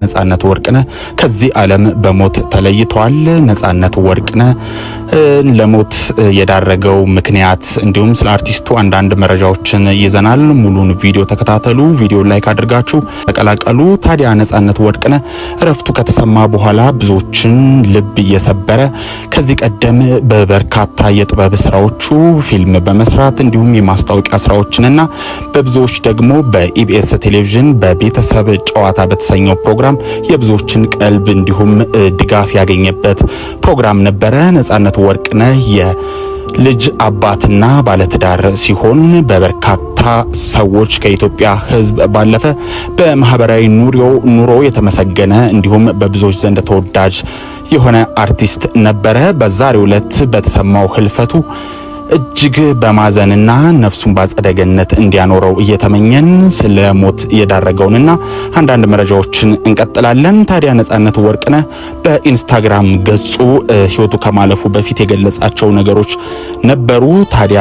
ነጻነት ወርቅነህ ከዚህ ዓለም በሞት ተለይቷል። ነጻነት ወርቅነህ ለሞት የዳረገው ምክንያት እንዲሁም ስለ አርቲስቱ አንዳንድ መረጃዎችን ይዘናል። ሙሉን ቪዲዮ ተከታተሉ። ቪዲዮ ላይክ አድርጋችሁ ተቀላቀሉ። ታዲያ ነጻነት ወርቅነህ እረፍቱ ከተሰማ በኋላ ብዙዎችን ልብ እየሰበረ ከዚህ ቀደም በበርካታ የጥበብ ስራዎቹ ፊልም በመስራት እንዲሁም የማስታወቂያ ስራዎችንና በብዙዎች ደግሞ በኢቢኤስ ቴሌቪዥን በቤተሰብ ጨዋታ በተሰኘው ፕሮግራም የብዙዎችን ቀልብ እንዲሁም ድጋፍ ያገኘበት ፕሮግራም ነበረ። ነጻነት ወርቅነህ የልጅ አባትና ባለትዳር ሲሆን በበርካታ ሰዎች ከኢትዮጵያ ሕዝብ ባለፈ በማህበራዊ ኑሮ የተመሰገነ እንዲሁም በብዙዎች ዘንድ ተወዳጅ የሆነ አርቲስት ነበረ። በዛሬው ዕለት በተሰማው ህልፈቱ እጅግ በማዘንና ነፍሱን ባጸደ ገነት እንዲያኖረው እየተመኘን ስለሞት የዳረገውንና አንዳንድ መረጃዎችን እንቀጥላለን። ታዲያ ነጻነት ወርቅነህ በኢንስታግራም ገጹ ህይወቱ ከማለፉ በፊት የገለጻቸው ነገሮች ነበሩ። ታዲያ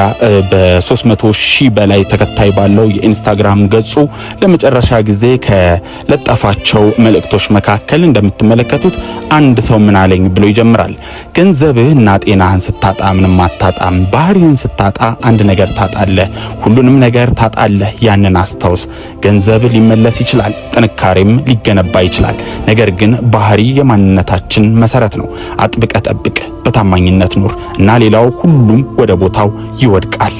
በ300,000 በላይ ተከታይ ባለው የኢንስታግራም ገጹ ለመጨረሻ ጊዜ ከለጠፋቸው መልእክቶች መካከል እንደምትመለከቱት አንድ ሰው ምን አለኝ ብሎ ይጀምራል። ገንዘብህና ጤናህን ስታጣ ምንም አታጣም። ባህሪን ስታጣ አንድ ነገር ታጣለህ። ሁሉንም ነገር ታጣለህ። ያንን አስታውስ። ገንዘብ ሊመለስ ይችላል፣ ጥንካሬም ሊገነባ ይችላል። ነገር ግን ባህሪ የማንነታችን መሰረት ነው። አጥብቀ ጠብቅ፣ በታማኝነት ኑር እና ሌላው ሁሉም ወደ ቦታው ይወድቃል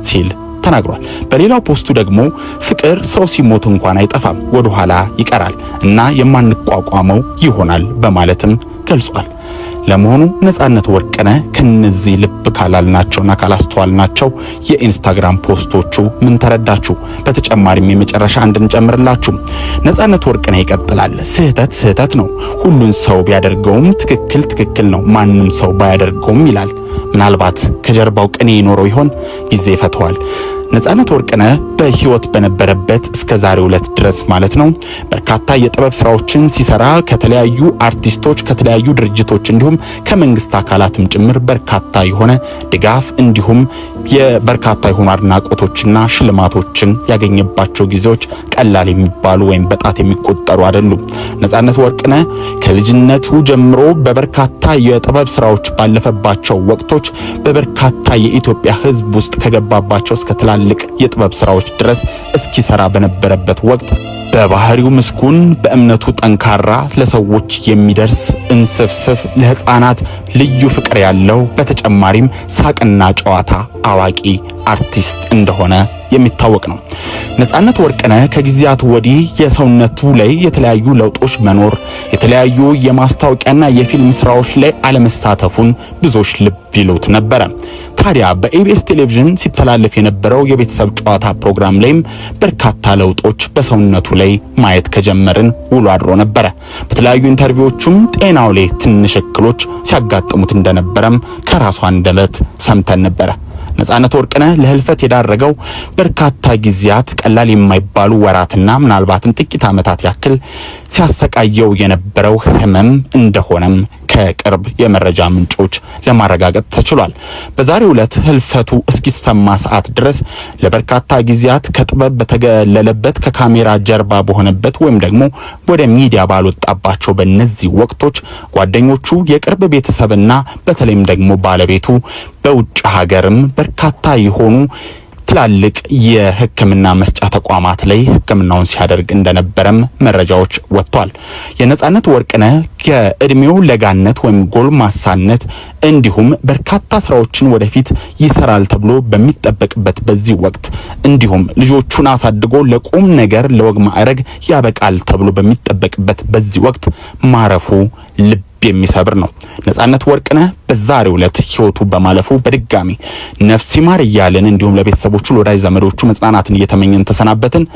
ሲል ተናግሯል። በሌላው ፖስቱ ደግሞ ፍቅር ሰው ሲሞት እንኳን አይጠፋም፣ ወደ ኋላ ይቀራል እና የማንቋቋመው ይሆናል በማለትም ገልጿል። ለመሆኑ ነጻነት ወርቅነህ ከነዚህ ልብ ካላልናቸውና ካላስተዋልናቸው የኢንስታግራም ፖስቶቹ ምን ተረዳችሁ? በተጨማሪም የመጨረሻ እንድንጨምርላችሁ ነጻነት ወርቅነህ ይቀጥላል። ስህተት ነው። ሁሉን ሰው ቢያደርገውም ትክክል ነው። ማንም ሰው ባያደርገውም ይላል። ምናልባት ከጀርባው ቅኔ ይኖረው ይሆን? ጊዜ ይፈተዋል። ነጻነት ወርቅነህ በህይወት በነበረበት እስከ ዛሬው ዕለት ድረስ ማለት ነው በርካታ የጥበብ ስራዎችን ሲሰራ ከተለያዩ አርቲስቶች ከተለያዩ ድርጅቶች እንዲሁም ከመንግስት አካላትም ጭምር በርካታ የሆነ ድጋፍ እንዲሁም የበርካታ የሆኑ አድናቆቶችና ሽልማቶችን ያገኘባቸው ጊዜዎች ቀላል የሚባሉ ወይም በጣት የሚቆጠሩ አይደሉም። ነጻነት ወርቅነህ ከልጅነቱ ጀምሮ በበርካታ የጥበብ ስራዎች ባለፈባቸው ወቅቶች በበርካታ የኢትዮጵያ ህዝብ ውስጥ ከገባባቸው እስከ ትላልቅ የጥበብ ስራዎች ድረስ እስኪሰራ በነበረበት ወቅት በባህሪው ምስኩን፣ በእምነቱ ጠንካራ፣ ለሰዎች የሚደርስ እንስፍስፍ፣ ለህፃናት ልዩ ፍቅር ያለው በተጨማሪም ሳቅና ጨዋታ አዋቂ አርቲስት እንደሆነ የሚታወቅ ነው። ነጻነት ወርቅነህ ከጊዜያት ወዲህ የሰውነቱ ላይ የተለያዩ ለውጦች መኖር፣ የተለያዩ የማስታወቂያና የፊልም ስራዎች ላይ አለመሳተፉን ብዙዎች ልብ ይሉት ነበረ። ታዲያ በኢቢኤስ ቴሌቪዥን ሲተላለፍ የነበረው የቤተሰብ ጨዋታ ፕሮግራም ላይም በርካታ ለውጦች በሰውነቱ ላይ ማየት ከጀመርን ውሎ አድሮ ነበረ። በተለያዩ ኢንተርቪዎቹም ጤናው ላይ ትንሽ እክሎች ሲያጋጥሙት እንደነበረም ከራሱ አንደበት ሰምተን ነበረ። ነጻነት ወርቅነህ ለህልፈት የዳረገው በርካታ ጊዜያት ቀላል የማይባሉ ወራትና ምናልባትም ጥቂት ዓመታት ያክል ሲያሰቃየው የነበረው ህመም እንደሆነም ከቅርብ የመረጃ ምንጮች ለማረጋገጥ ተችሏል። በዛሬው ዕለት ህልፈቱ እስኪሰማ ሰዓት ድረስ ለበርካታ ጊዜያት ከጥበብ በተገለለበት ከካሜራ ጀርባ በሆነበት ወይም ደግሞ ወደ ሚዲያ ባልወጣባቸው በእነዚህ ወቅቶች ጓደኞቹ፣ የቅርብ ቤተሰብና በተለይም ደግሞ ባለቤቱ በውጭ ሀገርም በርካታ የሆኑ ትላልቅ የሕክምና መስጫ ተቋማት ላይ ሕክምናውን ሲያደርግ እንደነበረም መረጃዎች ወጥቷል። የነጻነት ወርቅነህ ከእድሜው ለጋነት ወይም ጎልማሳነት እንዲሁም በርካታ ስራዎችን ወደፊት ይሰራል ተብሎ በሚጠበቅበት በዚህ ወቅት እንዲሁም ልጆቹን አሳድጎ ለቁም ነገር ለወግ ማዕረግ ያበቃል ተብሎ በሚጠበቅበት በዚህ ወቅት ማረፉ ልብ የሚሰብር ነው። ነጻነት ወርቅነህ በዛሬው ዕለት ህይወቱ በማለፉ በድጋሚ ነፍስ ይማር እያልን እንዲሁም ለቤተሰቦቹ ለወዳጅ ዘመዶቹ መጽናናትን እየተመኘን ተሰናበትን።